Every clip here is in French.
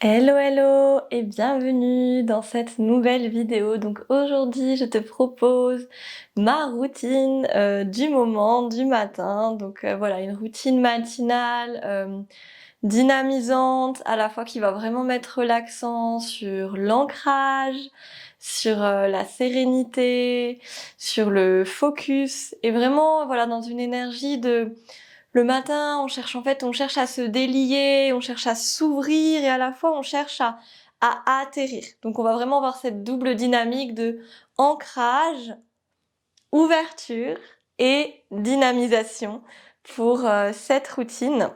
Hello hello et bienvenue dans cette nouvelle vidéo. Donc aujourd'hui je te propose ma routine du moment, du matin. Donc voilà, une routine matinale dynamisante, à la fois qui va vraiment mettre l'accent sur l'ancrage, sur la sérénité, sur le focus et vraiment voilà dans une énergie de le matin, on cherche à se délier, on cherche à s'ouvrir et à la fois on cherche à atterrir. Donc on va vraiment avoir cette double dynamique de ancrage, ouverture et dynamisation pour cette routine.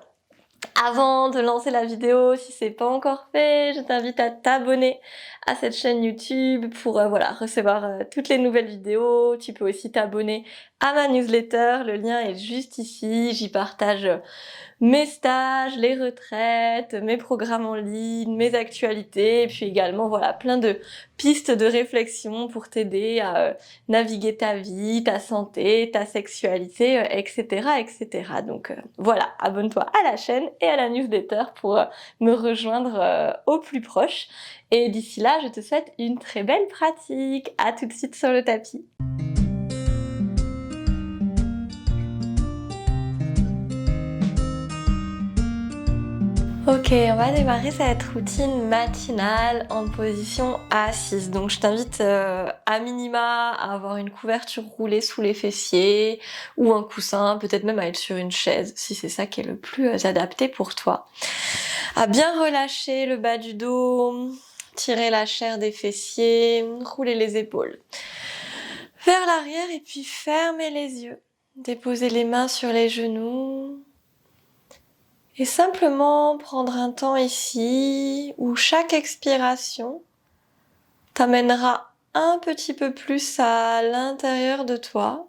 Avant de lancer la vidéo, si c'est pas encore fait, je t'invite à t'abonner à cette chaîne YouTube pour voilà, recevoir toutes les nouvelles vidéos. Tu peux aussi t'abonner à ma newsletter, le lien est juste ici. J'y partage mes stages, les retraites, mes programmes en ligne, mes actualités, et puis également voilà plein de pistes de réflexion pour t'aider à naviguer ta vie, ta santé, ta sexualité, etc., etc. Donc voilà, abonne-toi à la chaîne et à la newsletter pour me rejoindre au plus proche. Et d'ici là, je te souhaite une très belle pratique. À tout de suite sur le tapis. Ok, on va démarrer cette routine matinale en position assise. Donc je t'invite à minima à avoir une couverture roulée sous les fessiers ou un coussin, peut-être même à être sur une chaise si c'est ça qui est le plus adapté pour toi. À bien relâcher le bas du dos, tirer la chair des fessiers, rouler les épaules vers l'arrière et puis fermer les yeux. Déposer les mains sur les genoux. Et simplement prendre un temps ici où chaque expiration t'amènera un petit peu plus à l'intérieur de toi.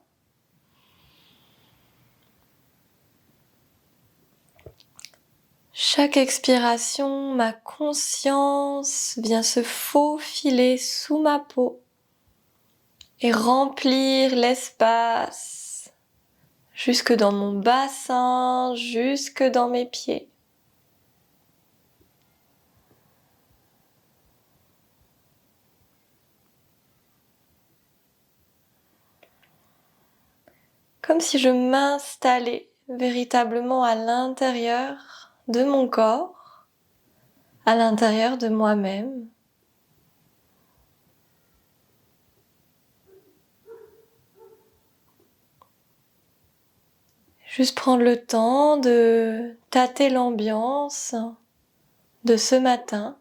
Chaque expiration, ma conscience vient se faufiler sous ma peau et remplir l'espace jusque dans mon bassin, jusque dans mes pieds. Comme si je m'installais véritablement à l'intérieur de mon corps, à l'intérieur de moi-même. Juste prendre le temps de tâter l'ambiance de ce matin.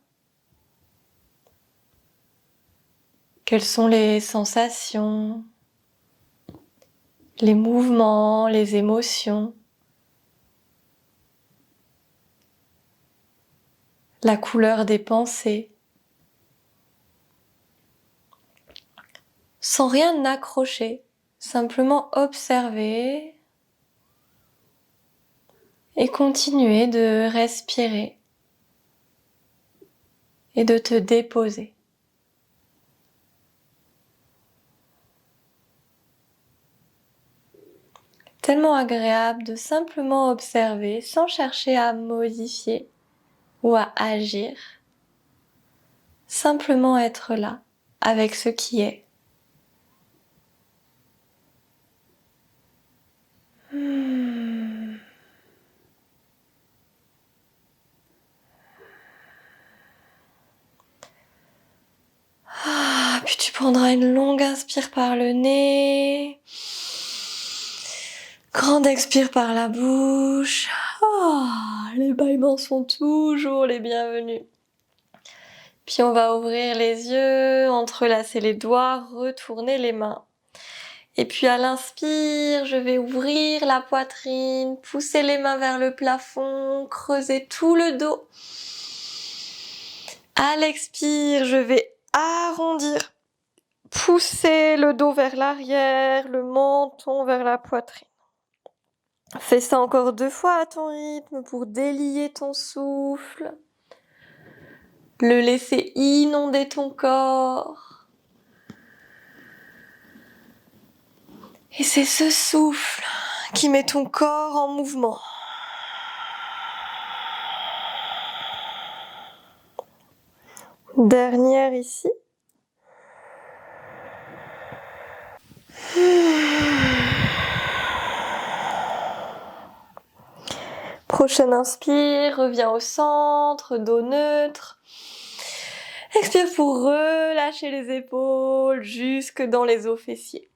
Quelles sont les sensations, les mouvements, les émotions, la couleur des pensées. Sans rien accrocher, simplement observer et continuer de respirer et de te déposer. Tellement agréable de simplement observer sans chercher à modifier ou à agir. Simplement être là avec ce qui est. Puis tu prendras une longue inspire par le nez. Grande expire par la bouche. Les bâillements sont toujours les bienvenus. Puis on va ouvrir les yeux, entrelacer les doigts, retourner les mains. Et puis à l'inspire, je vais ouvrir la poitrine, pousser les mains vers le plafond, creuser tout le dos. À l'expire, je vais arrondir, pousser le dos vers l'arrière, le menton vers la poitrine. Fais ça encore 2 fois à ton rythme pour délier ton souffle. Le laisser inonder ton corps. Et c'est ce souffle qui met ton corps en mouvement. Dernière ici. Prochaine inspire, reviens au centre, dos neutre. Expire pour relâcher les épaules jusque dans les os fessiers.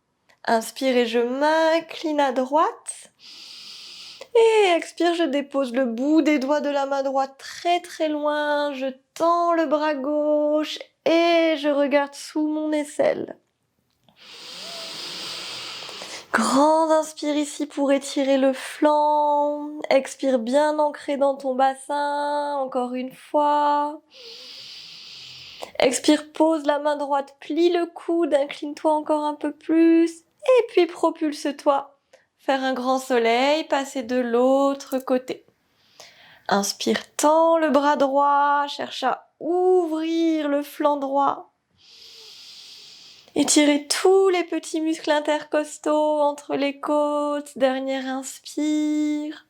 Inspire et je m'incline à droite. Et expire, je dépose le bout des doigts de la main droite très très loin. Je tends le bras gauche et je regarde sous mon aisselle. Grande inspire ici pour étirer le flanc. Expire bien ancré dans ton bassin. Encore une fois. Expire, pose la main droite, plie le coude, incline-toi encore un peu plus. Et puis propulse-toi. Faire un grand soleil, passer de l'autre côté. Inspire, tends le bras droit, cherche à ouvrir le flanc droit. Étirez tous les petits muscles intercostaux entre les côtes. Dernière inspire.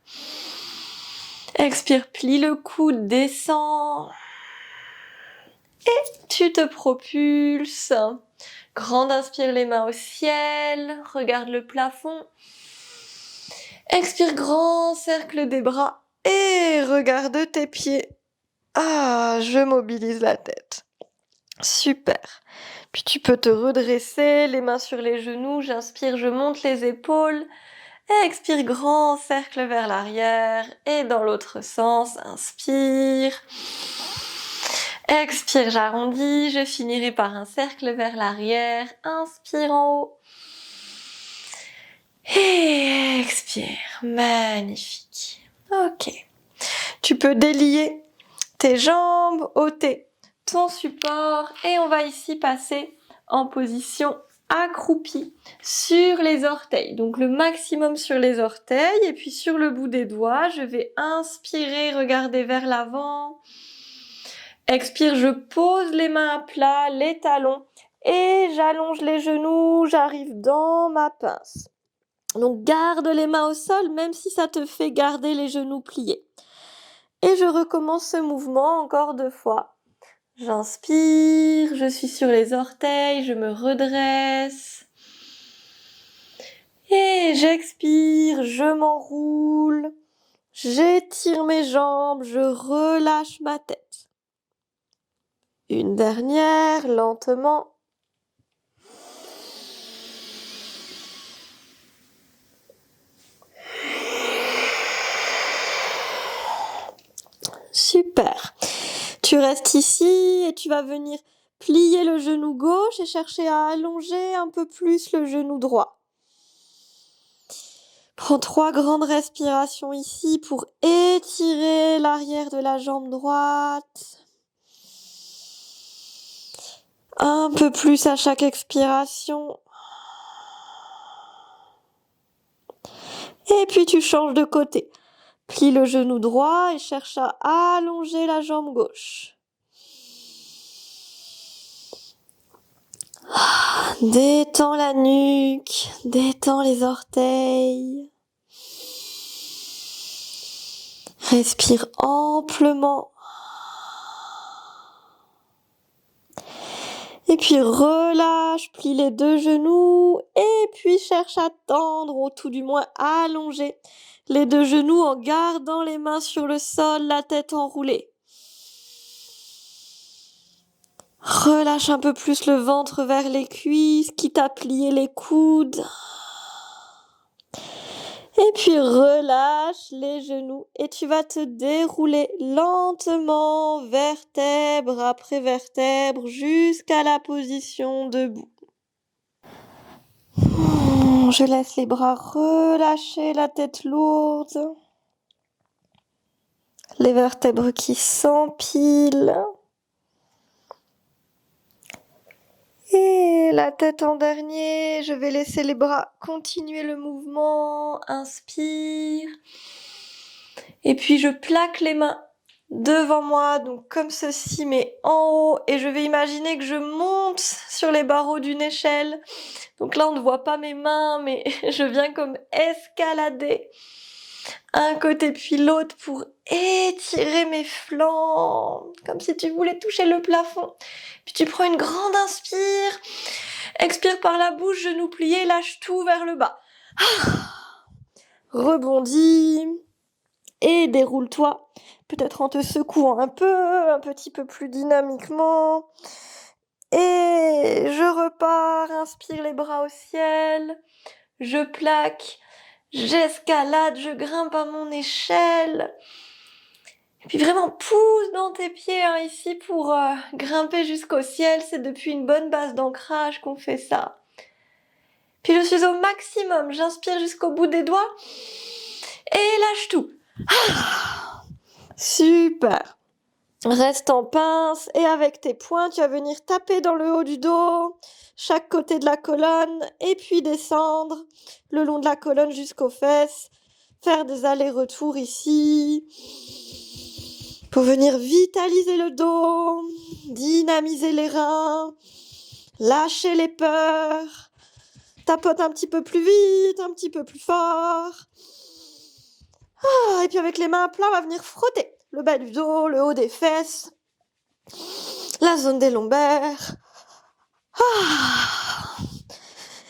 Expire, plie le coude, descends. Et tu te propulses. Grande inspire, les mains au ciel. Regarde le plafond. Expire, grand cercle des bras. Et regarde tes pieds. Ah, je mobilise la tête. Super. Puis tu peux te redresser, les mains sur les genoux. J'inspire, je monte les épaules. Et expire, grand cercle vers l'arrière. Et dans l'autre sens, inspire. Expire, j'arrondis. Je finirai par un cercle vers l'arrière. Inspire en haut. Et expire. Magnifique. Ok. Tu peux délier tes jambes, ôter ton support et on va ici passer en position accroupie sur les orteils. Donc le maximum sur les orteils et puis sur le bout des doigts, je vais inspirer, regarder vers l'avant. Expire, je pose les mains à plat, les talons et j'allonge les genoux, j'arrive dans ma pince. Donc garde les mains au sol même si ça te fait garder les genoux pliés. Et je recommence ce mouvement encore 2 fois. J'inspire, je suis sur les orteils, je me redresse. Et j'expire, je m'enroule. J'étire mes jambes, je relâche ma tête. Une dernière, lentement. Super. Tu restes ici et tu vas venir plier le genou gauche et chercher à allonger un peu plus le genou droit. Prends 3 grandes respirations ici pour étirer l'arrière de la jambe droite. Un peu plus à chaque expiration. Et puis tu changes de côté. Plie le genou droit et cherche à allonger la jambe gauche. Détends la nuque, détends les orteils. Respire amplement. Et puis relâche, plie les 2 genoux et puis cherche à tendre ou tout du moins à allonger les 2 genoux en gardant les mains sur le sol, la tête enroulée. Relâche un peu plus le ventre vers les cuisses, quitte à plier les coudes. Et puis relâche les genoux et tu vas te dérouler lentement, vertèbre après vertèbre, jusqu'à la position debout. Je laisse les bras relâcher, la tête lourde. Les vertèbres qui s'empilent. Et la tête en dernier, je vais laisser les bras continuer le mouvement. Inspire. Et puis je plaque les mains devant moi, donc comme ceci, mais en haut. Et je vais imaginer que je monte sur les barreaux d'une échelle. Donc là, on ne voit pas mes mains, mais je viens comme escalader un côté puis l'autre pour étirer mes flancs, comme si tu voulais toucher le plafond. Puis tu prends une grande inspire, expire par la bouche, genou plié, lâche tout vers le bas. Rebondis et déroule-toi, peut-être en te secouant un petit peu plus dynamiquement. Et je repars, inspire les bras au ciel, je plaque, j'escalade, je grimpe à mon échelle. Et puis vraiment pousse dans tes pieds ici pour grimper jusqu'au ciel. C'est depuis une bonne base d'ancrage qu'on fait ça. Puis je suis au maximum, j'inspire jusqu'au bout des doigts et lâche tout. Super. Reste en pince et avec tes poings, tu vas venir taper dans le haut du dos, chaque côté de la colonne et puis descendre le long de la colonne jusqu'aux fesses. Faire des allers-retours ici pour venir vitaliser le dos, dynamiser les reins, lâcher les peurs. Tapote un petit peu plus vite, un petit peu plus fort. Et puis avec les mains à plat, on va venir frotter le bas du dos, le haut des fesses, la zone des lombaires.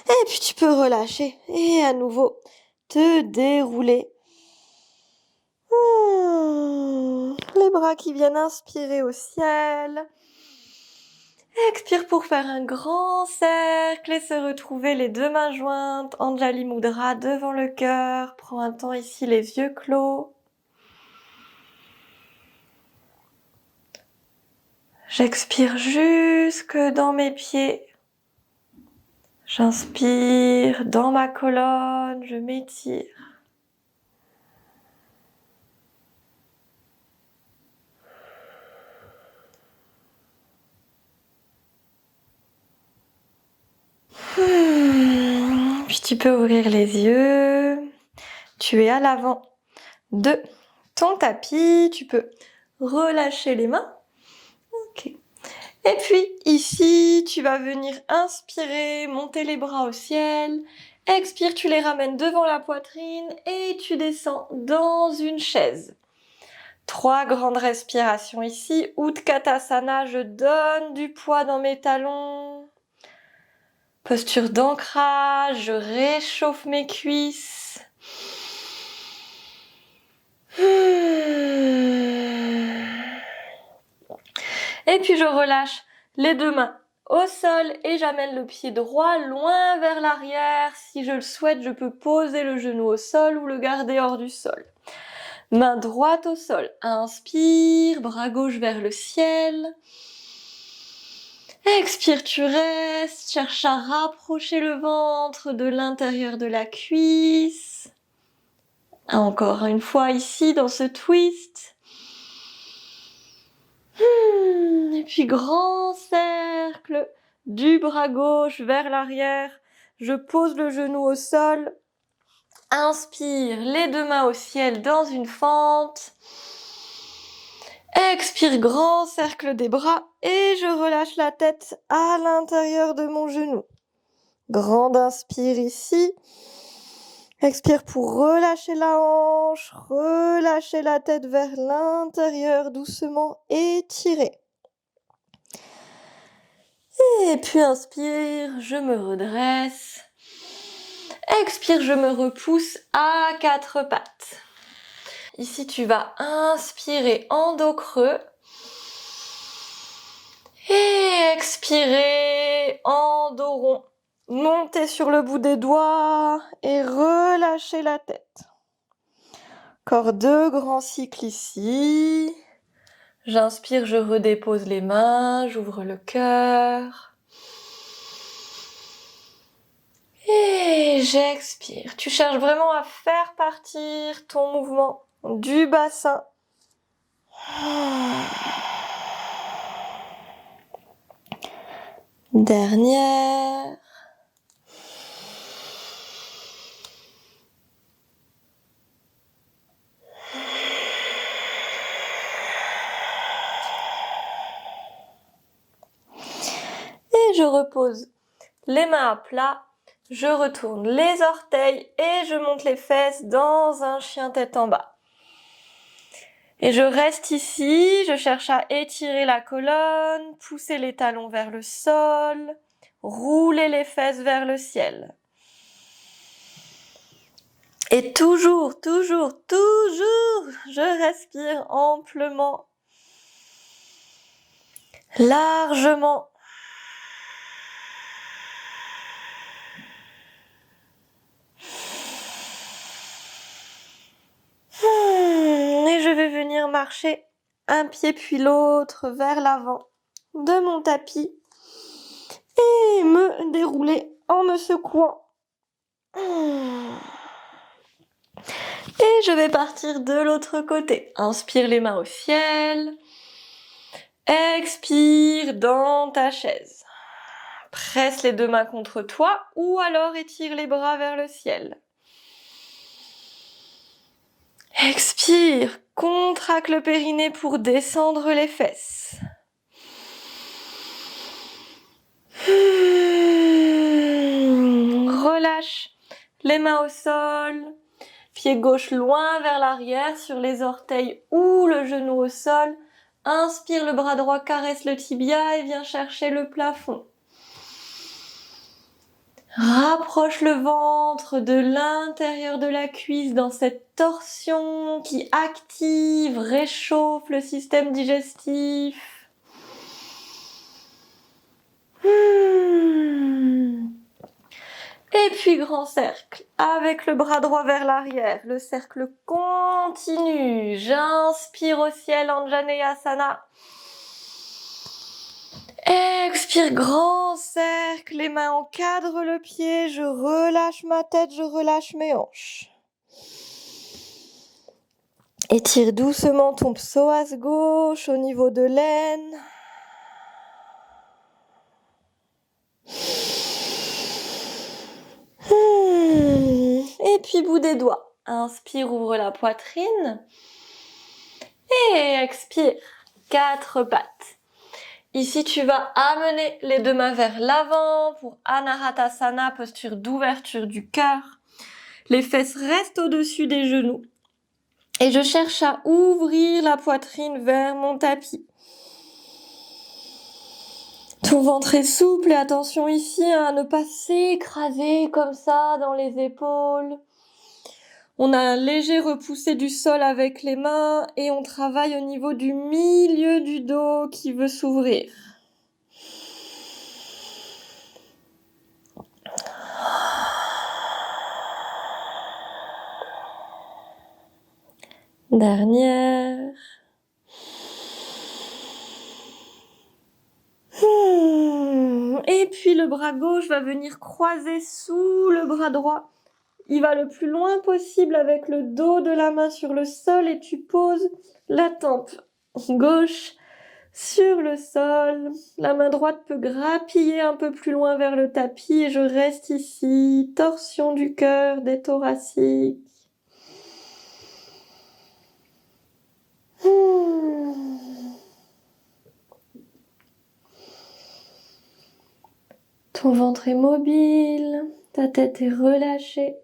Et puis tu peux relâcher et à nouveau te dérouler. Les bras qui viennent inspirer au ciel. Expire pour faire un grand cercle et se retrouver les deux mains jointes, Anjali Mudra devant le cœur. Prends un temps ici les yeux clos. J'expire jusque dans mes pieds. J'inspire dans ma colonne, je m'étire. Puis tu peux ouvrir les yeux. Tu es à l'avant de ton tapis. Tu peux relâcher les mains. Ok. Et puis ici, tu vas venir inspirer, monter les bras au ciel. Expire, tu les ramènes devant la poitrine et tu descends dans une chaise. 3 grandes respirations ici. Utkatasana, je donne du poids dans mes talons. Posture d'ancrage, je réchauffe mes cuisses. Et puis je relâche les deux mains au sol et j'amène le pied droit loin vers l'arrière. Si je le souhaite, je peux poser le genou au sol ou le garder hors du sol. Main droite au sol. Inspire, bras gauche vers le ciel. Expire, tu restes. Cherche à rapprocher le ventre de l'intérieur de la cuisse. Encore une fois ici dans ce twist. Et puis grand cercle du bras gauche vers l'arrière. Je pose le genou au sol. Inspire, les deux mains au ciel dans une fente. Expire, grand cercle des bras et je relâche la tête à l'intérieur de mon genou. Grande inspire ici. Expire pour relâcher la hanche, relâcher la tête vers l'intérieur, doucement étirer. Et puis inspire, je me redresse. Expire, je me repousse à 4 pattes. Ici, tu vas inspirer en dos creux. Et expirer en dos rond. Montez sur le bout des doigts et relâchez la tête. Encore 2 grands cycles ici. J'inspire, je redépose les mains, j'ouvre le cœur. Et j'expire. Tu cherches vraiment à faire partir ton mouvement du bassin. Dernière. Et je repose les mains à plat. Je retourne les orteils et je monte les fesses dans un chien tête en bas. Et je reste ici, je cherche à étirer la colonne, pousser les talons vers le sol, rouler les fesses vers le ciel. Et toujours, je respire amplement, largement. Et je vais venir marcher un pied puis l'autre vers l'avant de mon tapis et me dérouler en me secouant. Et je vais partir de l'autre côté. Inspire les mains au ciel. Expire dans ta chaise. Presse les deux mains contre toi ou alors étire les bras vers le ciel. Expire, contracte le périnée pour descendre les fesses. Relâche les mains au sol, pied gauche loin vers l'arrière sur les orteils ou le genou au sol. Inspire, le bras droit caresse le tibia et viens chercher le plafond. Rapproche le ventre de l'intérieur de la cuisse dans cette torsion qui active, réchauffe le système digestif. Et puis grand cercle, avec le bras droit vers l'arrière, le cercle continue. J'inspire au ciel, Anjaneyasana. Expire, grand cercle, les mains encadrent le pied, je relâche ma tête, je relâche mes hanches. Étire doucement ton psoas gauche au niveau de l'aine. Et puis bout des doigts. Inspire, ouvre la poitrine. Et expire, 4 pattes. Ici, tu vas amener les deux mains vers l'avant pour Anahatasana, posture d'ouverture du cœur. Les fesses restent au-dessus des genoux. Et je cherche à ouvrir la poitrine vers mon tapis. Ton ventre est souple et attention ici à ne pas s'écraser comme ça dans les épaules. On a un léger repoussé du sol avec les mains et on travaille au niveau du milieu du dos qui veut s'ouvrir. Dernière. Et puis le bras gauche va venir croiser sous le bras droit. Il va le plus loin possible avec le dos de la main sur le sol et tu poses la tempe gauche sur le sol. La main droite peut grappiller un peu plus loin vers le tapis et je reste ici. Torsion du cœur, des thoraciques. Ton ventre est mobile, ta tête est relâchée.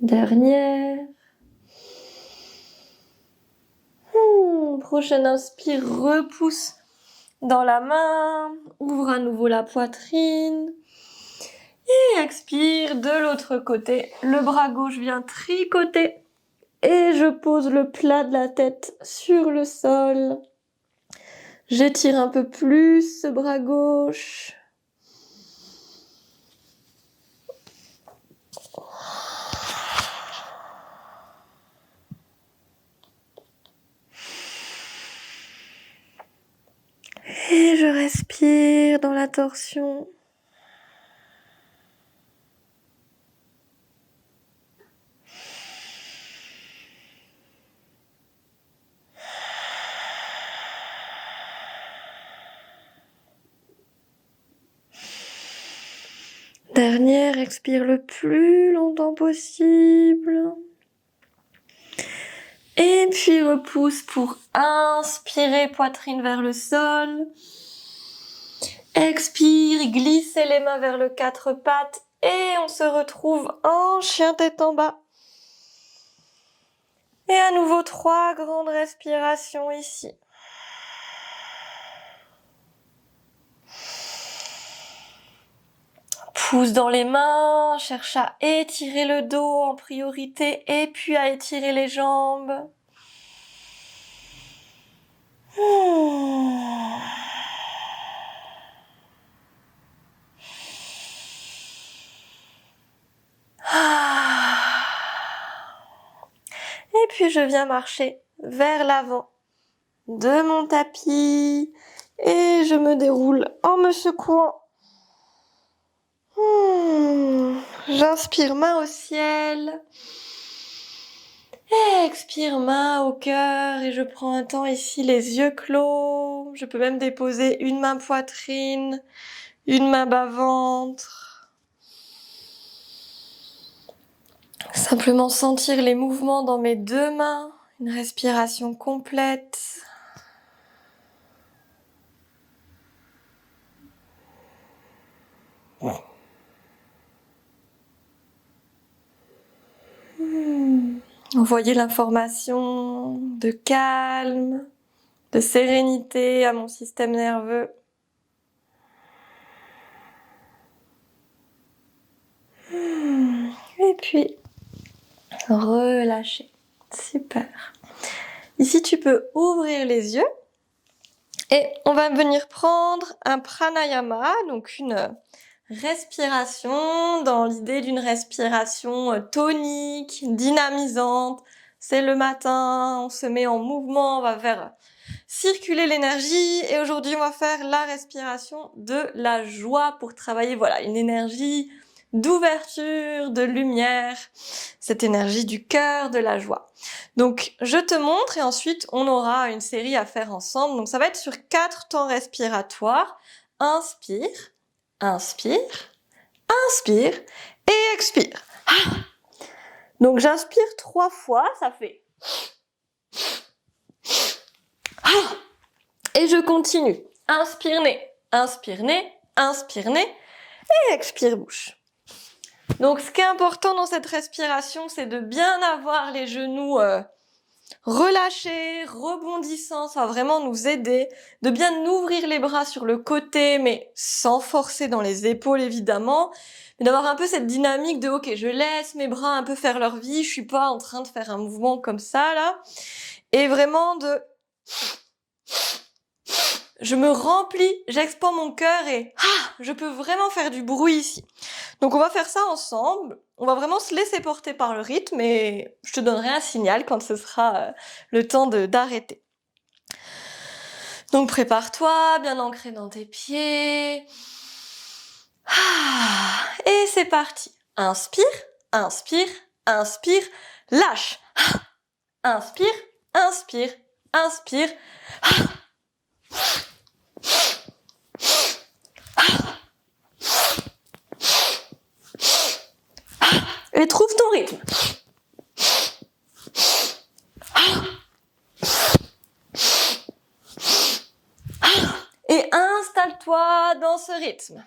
Dernière. Prochaine inspire, repousse dans la main, ouvre à nouveau la poitrine. Et expire de l'autre côté. Le bras gauche vient tricoter. Et je pose le plat de la tête sur le sol. J'étire un peu plus ce bras gauche. Et je respire dans la torsion. Dernière, expire le plus longtemps possible. Et puis repousse pour inspirer, poitrine vers le sol. Expire, glissez les mains vers le quatre pattes et on se retrouve en chien tête en bas. Et à nouveau 3 grandes respirations ici. Pouce dans les mains, cherche à étirer le dos en priorité et puis à étirer les jambes. Et puis je viens marcher vers l'avant de mon tapis et je me déroule en me secouant. J'inspire main au ciel. Expire main au cœur et je prends un temps ici les yeux clos. Je peux même déposer une main poitrine, une main bas-ventre. Simplement sentir les mouvements dans mes 2 mains, une respiration complète. Envoyer l'information de calme, de sérénité à mon système nerveux. Et puis, relâcher. Super. Ici, tu peux ouvrir les yeux et on va venir prendre un pranayama, donc une respiration dans l'idée d'une respiration tonique, dynamisante. C'est le matin, on se met en mouvement, on va faire circuler l'énergie et aujourd'hui on va faire la respiration de la joie pour travailler une énergie d'ouverture, de lumière, cette énergie du cœur, de la joie. Donc je te montre et ensuite on aura une série à faire ensemble. Donc ça va être sur 4 temps respiratoires. Inspire, inspire, inspire et expire. Donc j'inspire 3 fois, ça fait et je continue. Inspire nez, inspire nez, inspire nez et expire bouche. Donc ce qui est important dans cette respiration, c'est de bien avoir les genoux relâchés, rebondissants, ça va vraiment nous aider, de bien ouvrir les bras sur le côté, mais sans forcer dans les épaules évidemment, mais d'avoir un peu cette dynamique de ok, je laisse mes bras un peu faire leur vie, je suis pas en train de faire un mouvement comme ça là, et vraiment je me remplis, j'expande mon cœur et je peux vraiment faire du bruit ici. Donc on va faire ça ensemble, on va vraiment se laisser porter par le rythme et je te donnerai un signal quand ce sera le temps d'arrêter. Donc prépare-toi, bien ancré dans tes pieds. Et c'est parti. Inspire, inspire, inspire, lâche. Inspire, inspire, inspire. Et trouve ton rythme. Et installe-toi dans ce rythme.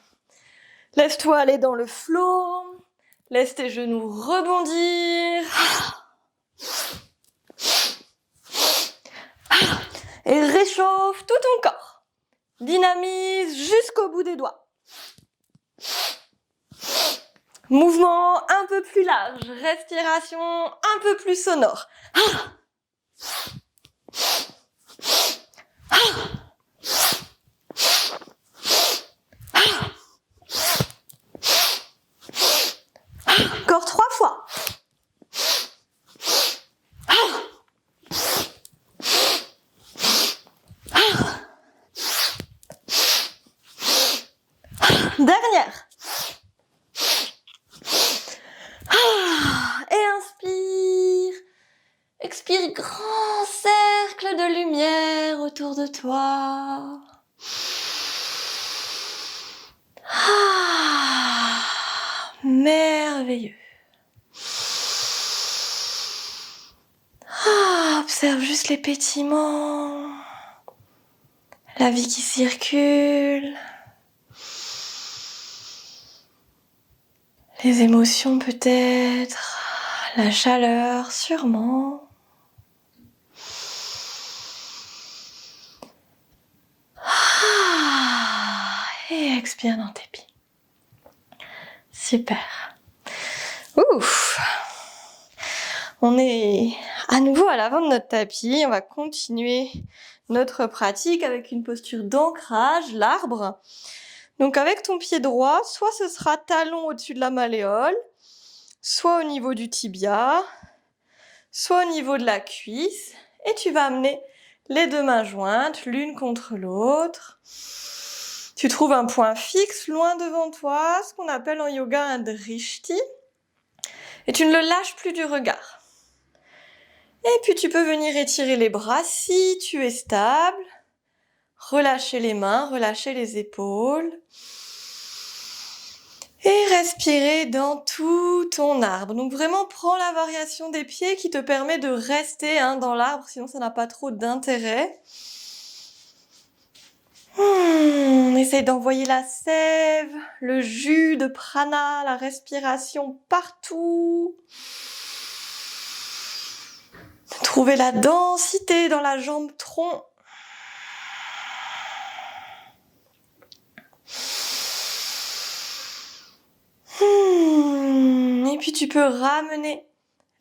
Laisse-toi aller dans le flow. Laisse tes genoux rebondir. Et réchauffe tout ton corps. Dynamise jusqu'au bout des doigts. Mouvement un peu plus large, respiration un peu plus sonore. Encore 3 fois. Dernière. Et inspire. Expire, grand cercle de lumière autour de toi. Merveilleux. Observe juste les pétillements, la vie qui circule. Les émotions peut-être, la chaleur sûrement. Et expire dans tes pieds. Super. Ouf. On est à nouveau à l'avant de notre tapis. On va continuer notre pratique avec une posture d'ancrage, l'arbre. Donc avec ton pied droit, soit ce sera talon au-dessus de la malléole, soit au niveau du tibia, soit au niveau de la cuisse. Et tu vas amener les deux mains jointes, l'une contre l'autre. Tu trouves un point fixe loin devant toi, ce qu'on appelle en yoga un drishti. Et tu ne le lâches plus du regard. Et puis tu peux venir étirer les bras si tu es stable. Relâcher les mains, relâcher les épaules. Et respirer dans tout ton arbre. Donc vraiment, prends la variation des pieds qui te permet de rester dans l'arbre, sinon ça n'a pas trop d'intérêt. Essaye d'envoyer la sève, le jus de prana, la respiration partout. Trouvez la densité dans la jambe tronc. Et puis tu peux ramener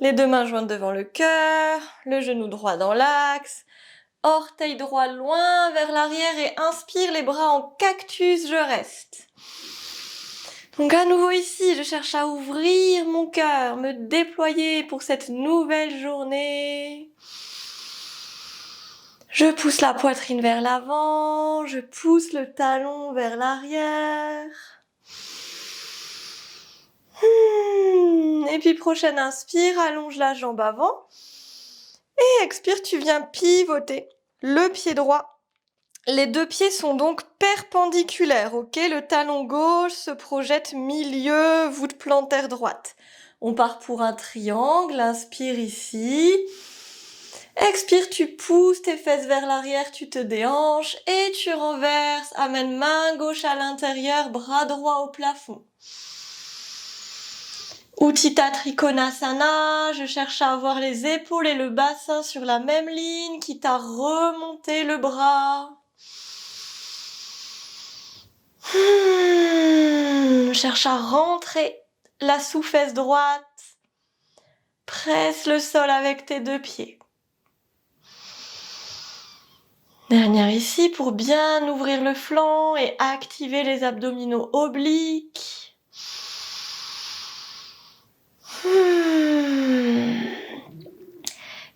les deux mains jointes devant le cœur, le genou droit dans l'axe, orteil droit loin vers l'arrière et inspire les bras en cactus, je reste. Donc à nouveau ici, je cherche à ouvrir mon cœur, me déployer pour cette nouvelle journée. Je pousse la poitrine vers l'avant, je pousse le talon vers l'arrière. Et puis prochaine inspire, allonge la jambe avant. Et expire, tu viens pivoter le pied droit. Les deux pieds sont donc perpendiculaires, ok? Le talon gauche se projette milieu, voûte plantaire droite. On part pour un triangle, inspire ici. Expire, tu pousses tes fesses vers l'arrière, tu te déhanches et tu renverses. Amène main gauche à l'intérieur, bras droit au plafond. Utthita Trikonasana, je cherche à avoir les épaules et le bassin sur la même ligne, quitte à remonter le bras. Cherche à rentrer la sous-fesse droite. Presse le sol avec tes deux pieds. Dernière ici pour bien ouvrir le flanc et activer les abdominaux obliques.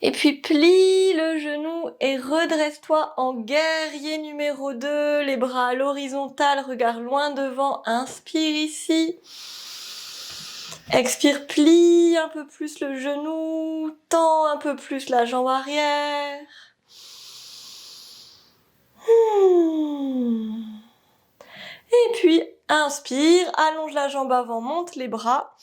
Et puis plie le genou et redresse-toi en guerrier numéro 2. Les bras à l'horizontale, regard loin devant. Inspire ici. Expire, plie un peu plus le genou. Tends un peu plus la jambe arrière. Et puis, inspire, allonge la jambe avant, monte les bras.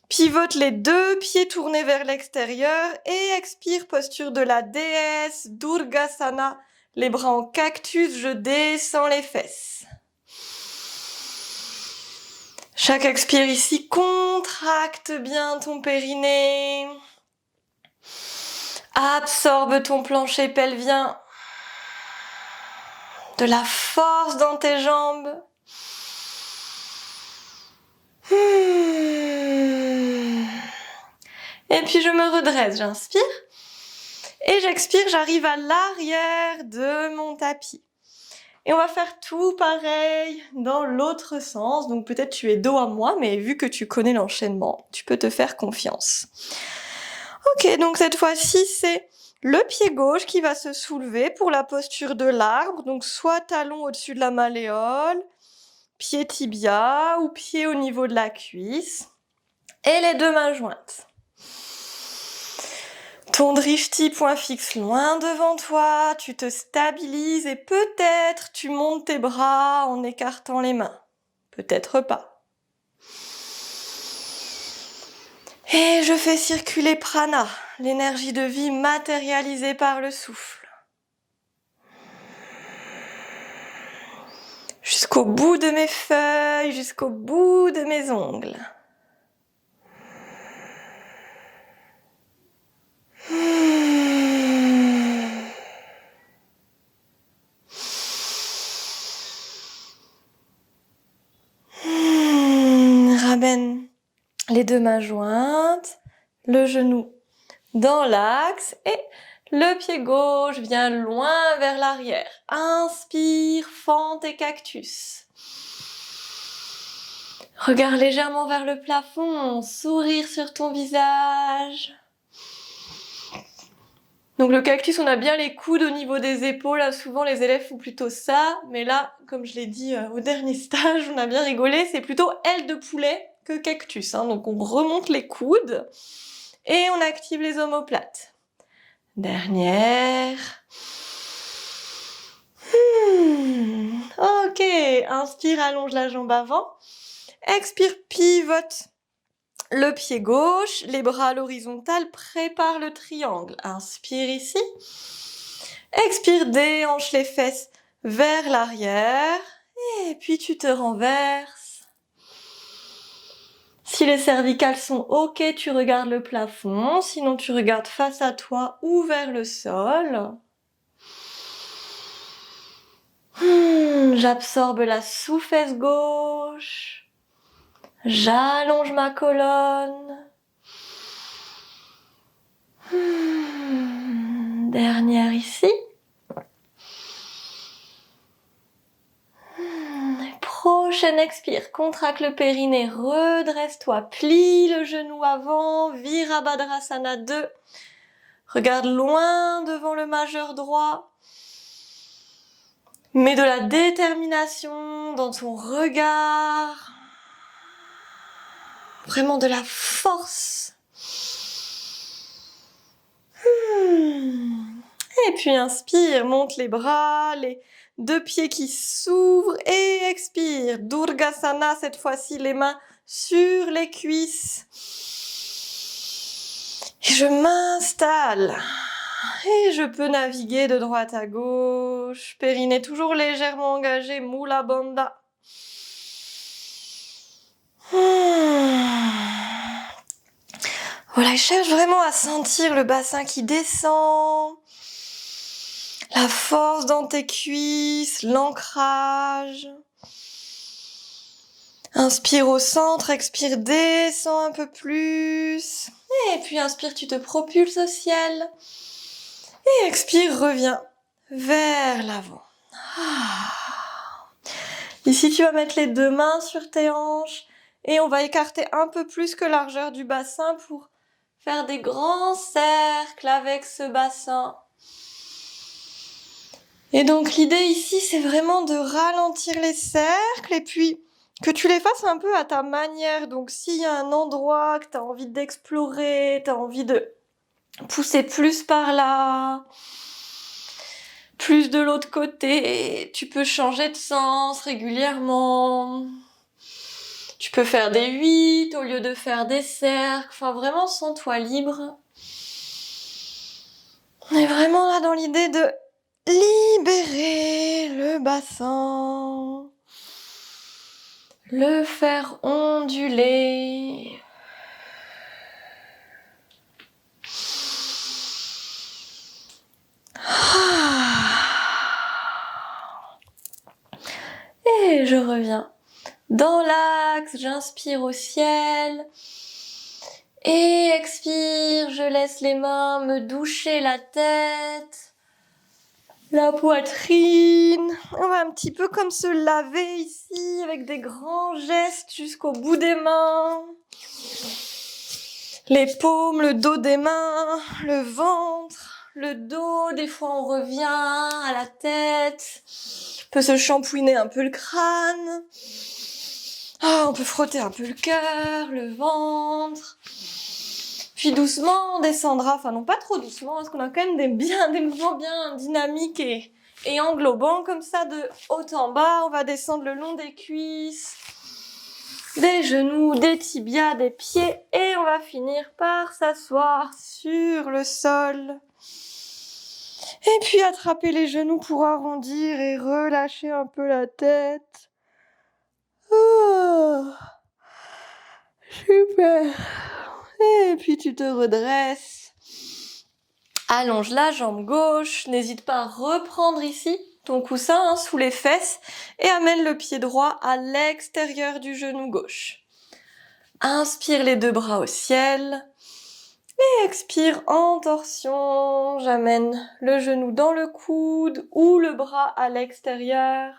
Pivote les deux pieds tournés vers l'extérieur et expire, posture de la déesse, Durgasana. Les bras en cactus, je descends les fesses. Chaque expire ici, contracte bien ton périnée. Absorbe ton plancher pelvien. De la force dans tes jambes. Et puis je me redresse, j'inspire. Et j'expire, j'arrive à l'arrière de mon tapis. Et on va faire tout pareil dans l'autre sens. Donc peut-être tu es dos à moi, mais vu que tu connais l'enchaînement, tu peux te faire confiance. Ok, donc cette fois-ci, c'est le pied gauche qui va se soulever pour la posture de l'arbre. Donc soit talon au-dessus de la malléole, pied tibia ou pied au niveau de la cuisse. Et les deux mains jointes. Ton drishti, point fixe loin devant toi, tu te stabilises et peut-être tu montes tes bras en écartant les mains. Peut-être pas. Et je fais circuler prana, l'énergie de vie matérialisée par le souffle. Jusqu'au bout de mes feuilles, jusqu'au bout de mes ongles. Ramène les deux mains jointes, le genou dans l'axe et le pied gauche vient loin vers l'arrière. Inspire, fends tes cactus. Regarde légèrement vers le plafond, sourire sur ton visage. Donc le cactus, on a bien les coudes au niveau des épaules. Là, souvent les élèves font plutôt ça, mais là, comme je l'ai dit au dernier stage, on a bien rigolé, c'est plutôt aile de poulet que cactus. Donc on remonte les coudes et on active les omoplates. Dernière. Ok, inspire, allonge la jambe avant. Expire, pivote le pied gauche, les bras à l'horizontale, prépare le triangle. Inspire ici. Expire, déhanche les fesses vers l'arrière. Et puis tu te renverses. Si les cervicales sont ok, tu regardes le plafond. Sinon, tu regardes face à toi ou vers le sol. J'absorbe la sous-fesse gauche. J'allonge ma colonne. Dernière ici. Prochaine expire, contracte le périnée, redresse-toi, plie le genou avant, Virabhadrasana 2. Regarde loin devant le majeur droit. Mets de la détermination dans ton regard. Vraiment de la force. Et puis inspire, monte les bras, les deux pieds qui s'ouvrent et expire. Durgasana, cette fois-ci, les mains sur les cuisses. Et je m'installe. Et je peux naviguer de droite à gauche. Périnée toujours légèrement engagé, Mula Bandha. Voilà, je cherche vraiment à sentir le bassin qui descend. La force dans tes cuisses, l'ancrage. Inspire au centre, expire, descends un peu plus. Et puis inspire, tu te propulses au ciel. Et expire, reviens vers l'avant. Ici, tu vas mettre les deux mains sur tes hanches. Et on va écarter un peu plus que largeur du bassin pour faire des grands cercles avec ce bassin. Et donc l'idée ici, c'est vraiment de ralentir les cercles et puis que tu les fasses un peu à ta manière. Donc s'il y a un endroit que tu as envie d'explorer, tu as envie de pousser plus par là, plus de l'autre côté, tu peux changer de sens régulièrement. Tu peux faire des 8 au lieu de faire des cercles. Enfin vraiment, sens-toi libre. On est vraiment là dans l'idée de libérer le bassin, le faire onduler. Et je reviens dans l'axe, j'inspire au ciel. Et expire, je laisse les mains me doucher la tête. La poitrine, on va un petit peu comme se laver ici avec des grands gestes jusqu'au bout des mains. Les paumes, le dos des mains, le ventre, le dos, des fois on revient à la tête. On peut se shampouiner un peu le crâne. On peut frotter un peu le cœur, le ventre. Puis doucement, on descendra, enfin non pas trop doucement, parce qu'on a quand même des mouvements bien dynamiques et englobants, comme ça, de haut en bas. On va descendre le long des cuisses, des genoux, des tibias, des pieds, et on va finir par s'asseoir sur le sol. Et puis attraper les genoux pour arrondir et relâcher un peu la tête. Oh, super. Et puis tu te redresses. Allonge la jambe gauche. N'hésite pas à reprendre ici ton coussin sous les fesses et amène le pied droit à l'extérieur du genou gauche. Inspire les deux bras au ciel. Et expire en torsion. J'amène le genou dans le coude ou le bras à l'extérieur.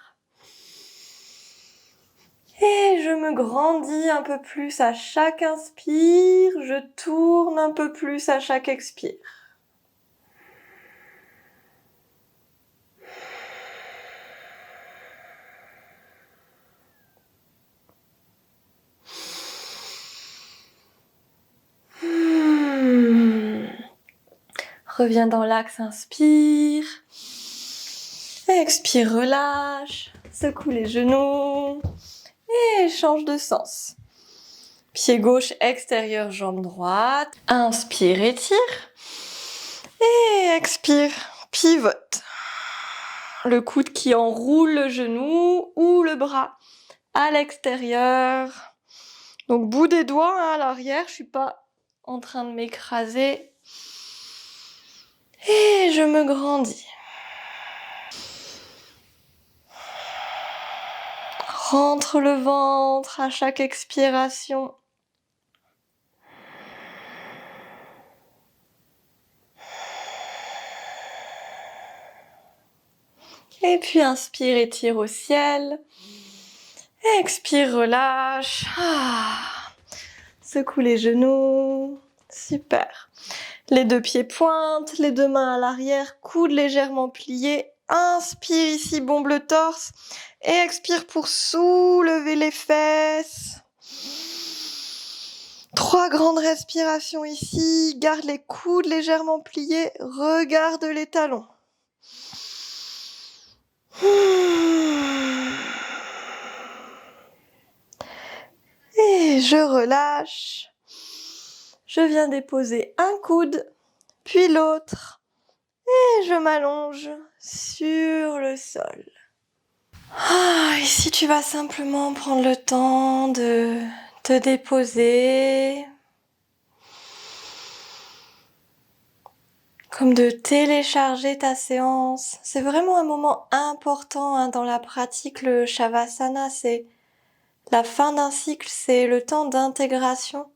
Et je me grandis un peu plus à chaque inspire. Je tourne un peu plus à chaque expire. Reviens dans l'axe, inspire. Expire, relâche. Secoue les genoux. Et change de sens. Pied gauche extérieur, jambe droite. Inspire, étire. Et expire, pivote. Le coude qui enroule le genou ou le bras à l'extérieur. Donc bout des doigts à l'arrière, je suis pas en train de m'écraser. Et je me grandis. Rentre le ventre à chaque expiration. Et puis inspire, étire au ciel. Expire, relâche. Secoue les genoux. Super. Les deux pieds pointent, les deux mains à l'arrière, coudes légèrement pliés. Inspire ici, bombe le torse. Et expire pour soulever les fesses. 3 grandes respirations ici. Garde les coudes légèrement pliés. Regarde les talons. Et je relâche. Je viens déposer un coude, puis l'autre. Et je m'allonge sur le sol. Ici, tu vas simplement prendre le temps de te déposer. Comme de télécharger ta séance. C'est vraiment un moment important dans la pratique, le Shavasana. C'est la fin d'un cycle, c'est le temps d'intégration.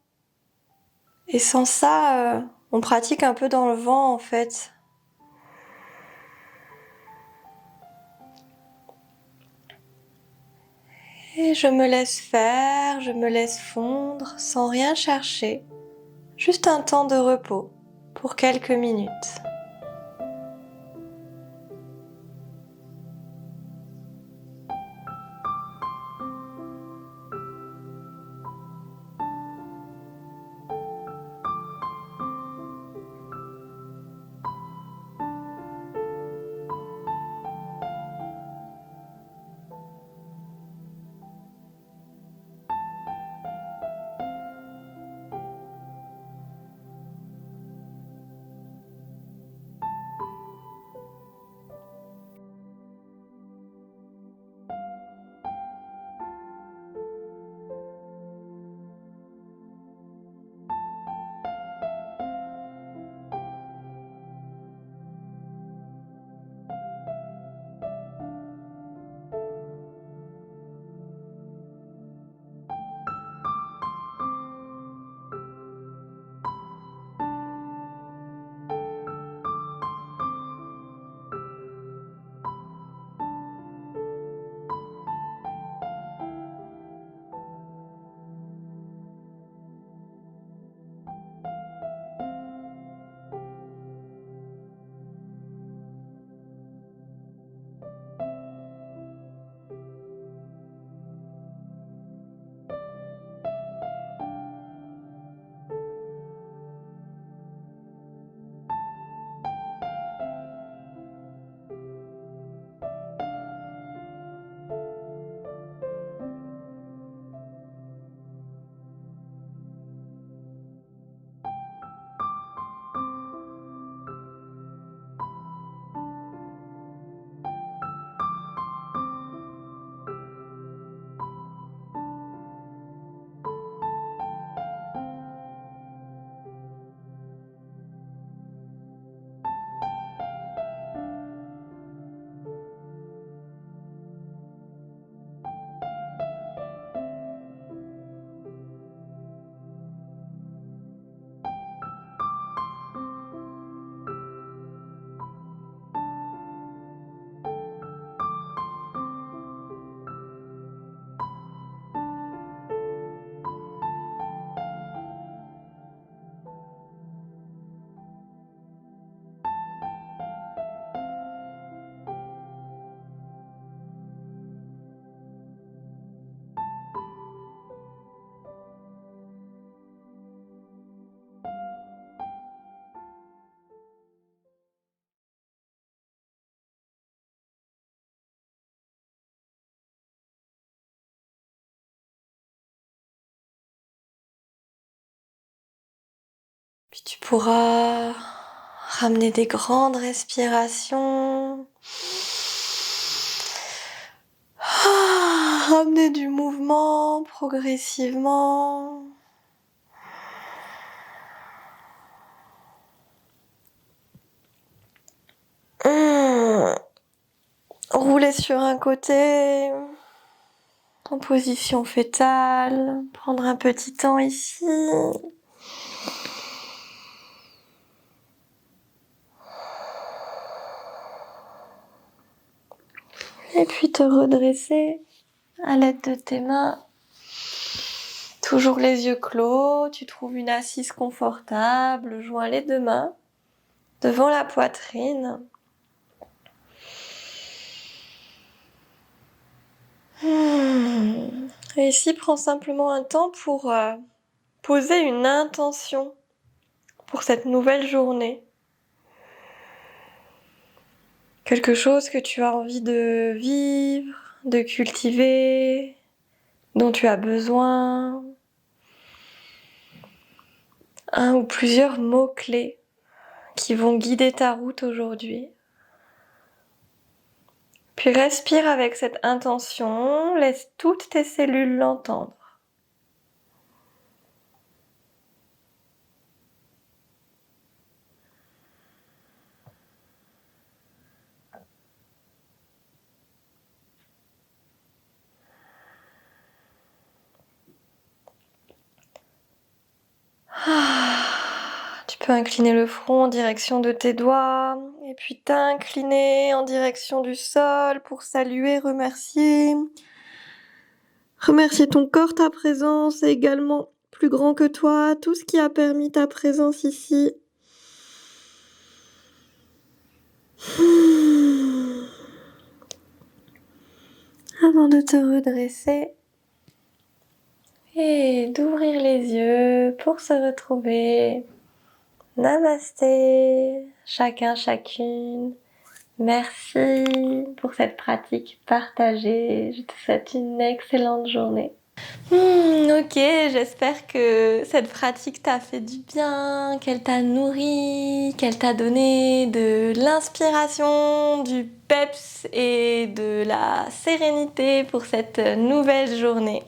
Et sans ça, on pratique un peu dans le vent en fait. Et je me laisse faire, je me laisse fondre sans rien chercher. Juste un temps de repos pour quelques minutes. Puis tu pourras ramener des grandes respirations. Ramener du mouvement progressivement. Rouler sur un côté, en position fétale, prendre un petit temps ici. Et puis te redresser à l'aide de tes mains. Toujours les yeux clos, tu trouves une assise confortable, joins les deux mains devant la poitrine. Et ici, prends simplement un temps pour poser une intention pour cette nouvelle journée. Quelque chose que tu as envie de vivre, de cultiver, dont tu as besoin. Un ou plusieurs mots-clés qui vont guider ta route aujourd'hui. Puis respire avec cette intention, laisse toutes tes cellules l'entendre. Tu peux incliner le front en direction de tes doigts et puis t'incliner en direction du sol pour saluer, remercier. Remercier ton corps, ta présence est également plus grand que toi, tout ce qui a permis ta présence ici. Avant de te redresser et d'ouvrir les yeux pour se retrouver. Namasté, chacun, chacune. Merci pour cette pratique partagée. Je te souhaite une excellente journée. Ok, j'espère que cette pratique t'a fait du bien, qu'elle t'a nourri, qu'elle t'a donné de l'inspiration, du peps et de la sérénité pour cette nouvelle journée.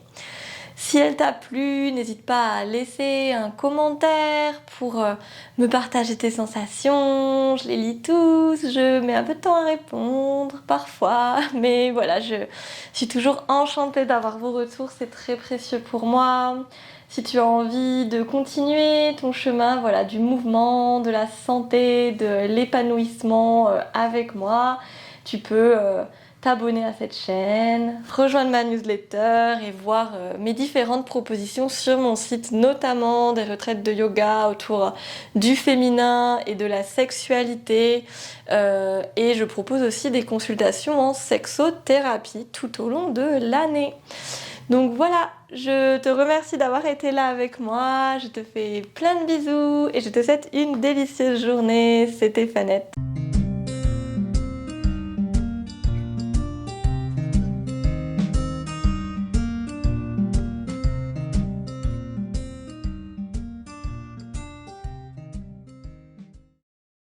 Si elle t'a plu, n'hésite pas à laisser un commentaire pour me partager tes sensations. Je les lis tous, je mets un peu de temps à répondre parfois, mais voilà, je suis toujours enchantée d'avoir vos retours, c'est très précieux pour moi. Si tu as envie de continuer ton chemin, voilà, du mouvement, de la santé, de l'épanouissement avec moi, tu peux t'abonner à cette chaîne, rejoindre ma newsletter et voir mes différentes propositions sur mon site, notamment des retraites de yoga autour du féminin et de la sexualité. Et je propose aussi des consultations en sexothérapie tout au long de l'année. Donc voilà, je te remercie d'avoir été là avec moi, je te fais plein de bisous et je te souhaite une délicieuse journée. C'était Fanette.